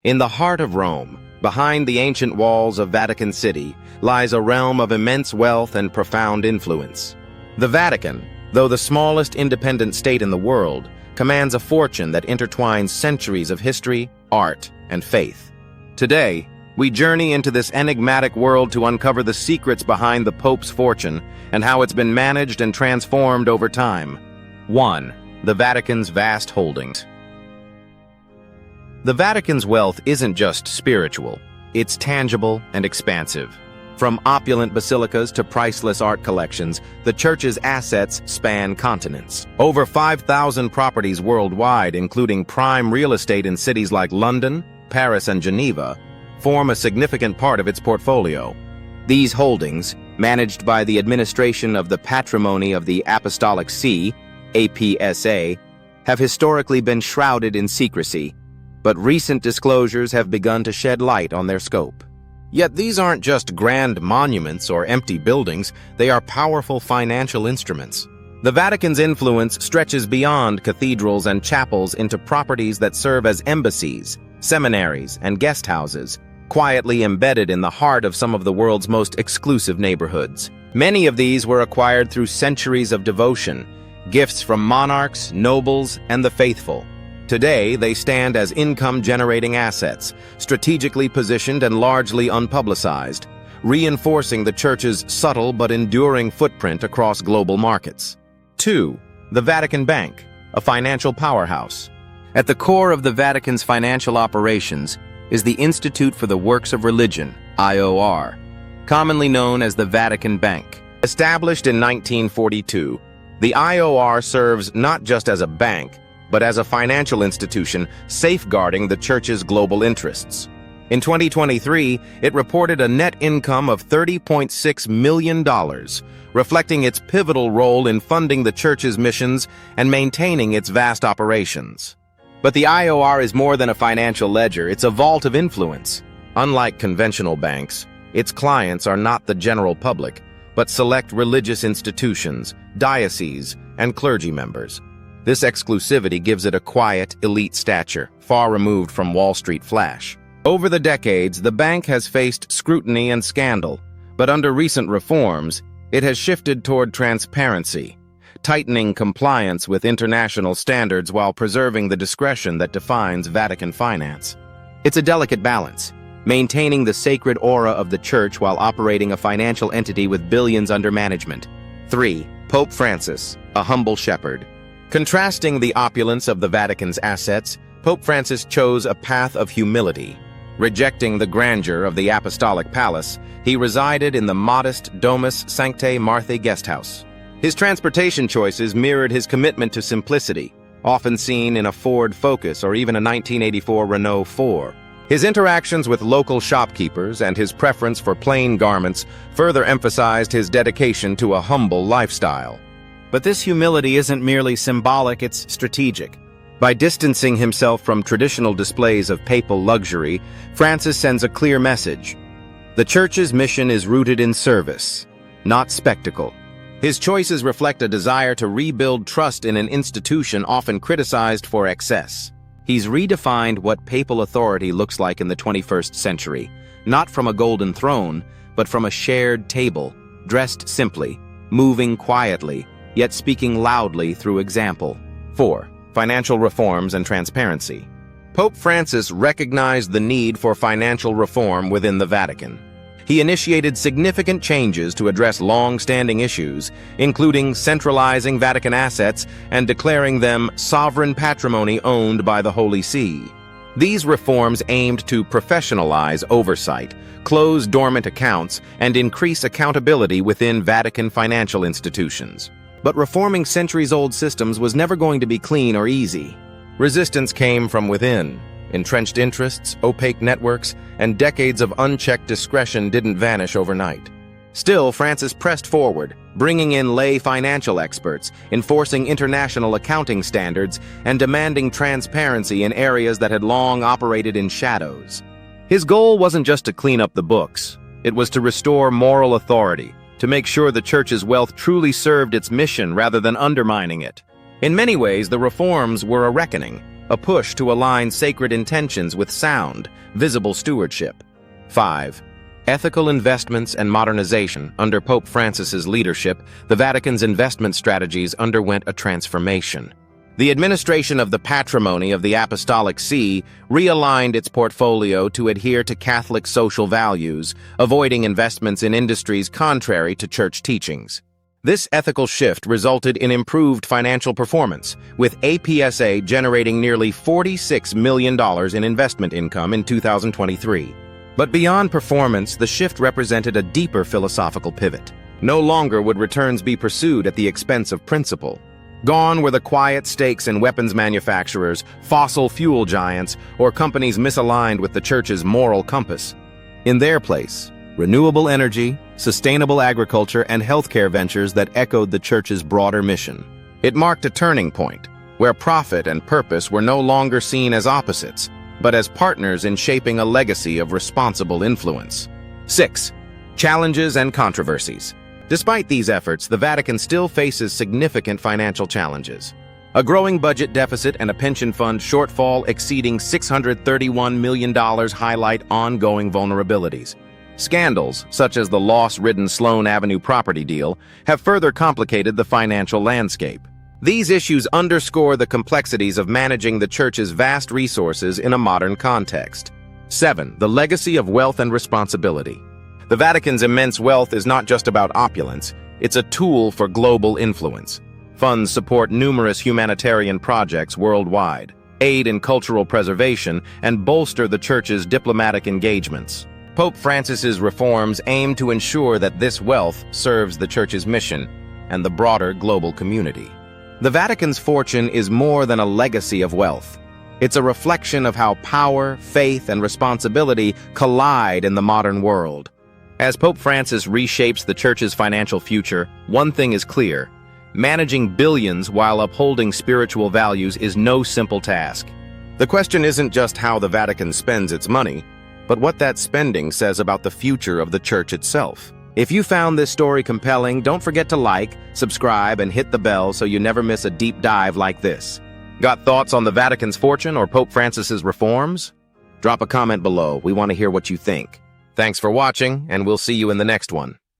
In the heart of Rome, behind the ancient walls of Vatican City, lies a realm of immense wealth and profound influence. The Vatican, though the smallest independent state in the world, commands a fortune that intertwines centuries of history, art, and faith. Today, we journey into this enigmatic world to uncover the secrets behind the Pope's fortune and how it's been managed and transformed over time. 1. The Vatican's vast holdings. The Vatican's wealth isn't just spiritual, it's tangible and expansive. From opulent basilicas to priceless art collections, the Church's assets span continents. Over 5,000 properties worldwide, including prime real estate in cities like London, Paris, and Geneva, form a significant part of its portfolio. These holdings, managed by the Administration of the Patrimony of the Apostolic See, APSA, have historically been shrouded in secrecy, but recent disclosures have begun to shed light on their scope. Yet these aren't just grand monuments or empty buildings, they are powerful financial instruments. The Vatican's influence stretches beyond cathedrals and chapels into properties that serve as embassies, seminaries, and guest houses, quietly embedded in the heart of some of the world's most exclusive neighborhoods. Many of these were acquired through centuries of devotion, gifts from monarchs, nobles, and the faithful. Today, they stand as income-generating assets, strategically positioned and largely unpublicized, reinforcing the Church's subtle but enduring footprint across global markets. 2. The Vatican Bank, a financial powerhouse. At the core of the Vatican's financial operations is the Institute for the Works of Religion, IOR, commonly known as the Vatican Bank. Established in 1942, the IOR serves not just as a bank, but as a financial institution safeguarding the Church's global interests. In 2023, it reported a net income of $30.6 million, reflecting its pivotal role in funding the Church's missions and maintaining its vast operations. But the IOR is more than a financial ledger, it's a vault of influence. Unlike conventional banks, its clients are not the general public, but select religious institutions, dioceses, and clergy members. This exclusivity gives it a quiet, elite stature, far removed from Wall Street flash. Over the decades, the bank has faced scrutiny and scandal, but under recent reforms, it has shifted toward transparency, tightening compliance with international standards while preserving the discretion that defines Vatican finance. It's a delicate balance, maintaining the sacred aura of the Church while operating a financial entity with billions under management. 3. Pope Francis, a humble shepherd. Contrasting the opulence of the Vatican's assets, Pope Francis chose a path of humility. Rejecting the grandeur of the Apostolic Palace, he resided in the modest Domus Sanctae Marthae guesthouse. His transportation choices mirrored his commitment to simplicity, often seen in a Ford Focus or even a 1984 Renault 4. His interactions with local shopkeepers and his preference for plain garments further emphasized his dedication to a humble lifestyle. But this humility isn't merely symbolic, it's strategic. By distancing himself from traditional displays of papal luxury, Francis sends a clear message. The Church's mission is rooted in service, not spectacle. His choices reflect a desire to rebuild trust in an institution often criticized for excess. He's redefined what papal authority looks like in the 21st century, not from a golden throne, but from a shared table, dressed simply, moving quietly, yet speaking loudly through example. 4. Financial reforms and transparency. Pope Francis recognized the need for financial reform within the Vatican. He initiated significant changes to address long-standing issues, including centralizing Vatican assets and declaring them sovereign patrimony owned by the Holy See. These reforms aimed to professionalize oversight, close dormant accounts, and increase accountability within Vatican financial institutions. But reforming centuries-old systems was never going to be clean or easy. Resistance came from within. Entrenched interests, opaque networks, and decades of unchecked discretion didn't vanish overnight. Still, Francis pressed forward, bringing in lay financial experts, enforcing international accounting standards, and demanding transparency in areas that had long operated in shadows. His goal wasn't just to clean up the books. It was to restore moral authority, to make sure the Church's wealth truly served its mission rather than undermining it. In many ways, the reforms were a reckoning. a push to align sacred intentions with sound, visible stewardship. 5. Ethical investments and modernization. Under Pope Francis's leadership, the Vatican's investment strategies underwent a transformation. The administration of the patrimony of the Apostolic See realigned its portfolio to adhere to Catholic social values, avoiding investments in industries contrary to church teachings. This ethical shift resulted in improved financial performance, with APSA generating nearly $46 million in investment income in 2023. But beyond performance, the shift represented a deeper philosophical pivot. No longer would returns be pursued at the expense of principle. Gone were the quiet stakes in weapons manufacturers, fossil fuel giants, or companies misaligned with the church's moral compass. In their place, renewable energy, sustainable agriculture, and healthcare ventures that echoed the church's broader mission. It marked a turning point, where profit and purpose were no longer seen as opposites, but as partners in shaping a legacy of responsible influence. 6. Challenges and controversies. Despite these efforts, the Vatican still faces significant financial challenges. A growing budget deficit and a pension fund shortfall exceeding $631 million highlight ongoing vulnerabilities. Scandals, such as the loss-ridden Sloan Avenue property deal, have further complicated the financial landscape. These issues underscore the complexities of managing the Church's vast resources in a modern context. 7. The legacy of wealth and responsibility. The Vatican's immense wealth is not just about opulence, it's a tool for global influence. Funds support numerous humanitarian projects worldwide, aid in cultural preservation, and bolster the Church's diplomatic engagements. Pope Francis's reforms aim to ensure that this wealth serves the Church's mission and the broader global community. The Vatican's fortune is more than a legacy of wealth. It's a reflection of how power, faith, and responsibility collide in the modern world. As Pope Francis reshapes the Church's financial future, one thing is clear: managing billions while upholding spiritual values is no simple task. The question isn't just how the Vatican spends its money, but what that spending says about the future of the Church itself. If you found this story compelling, don't forget to like, subscribe, and hit the bell so you never miss a deep dive like this. Got thoughts on the Vatican's fortune or Pope Francis's reforms? Drop a comment below. We want to hear what you think. Thanks for watching, and we'll see you in the next one.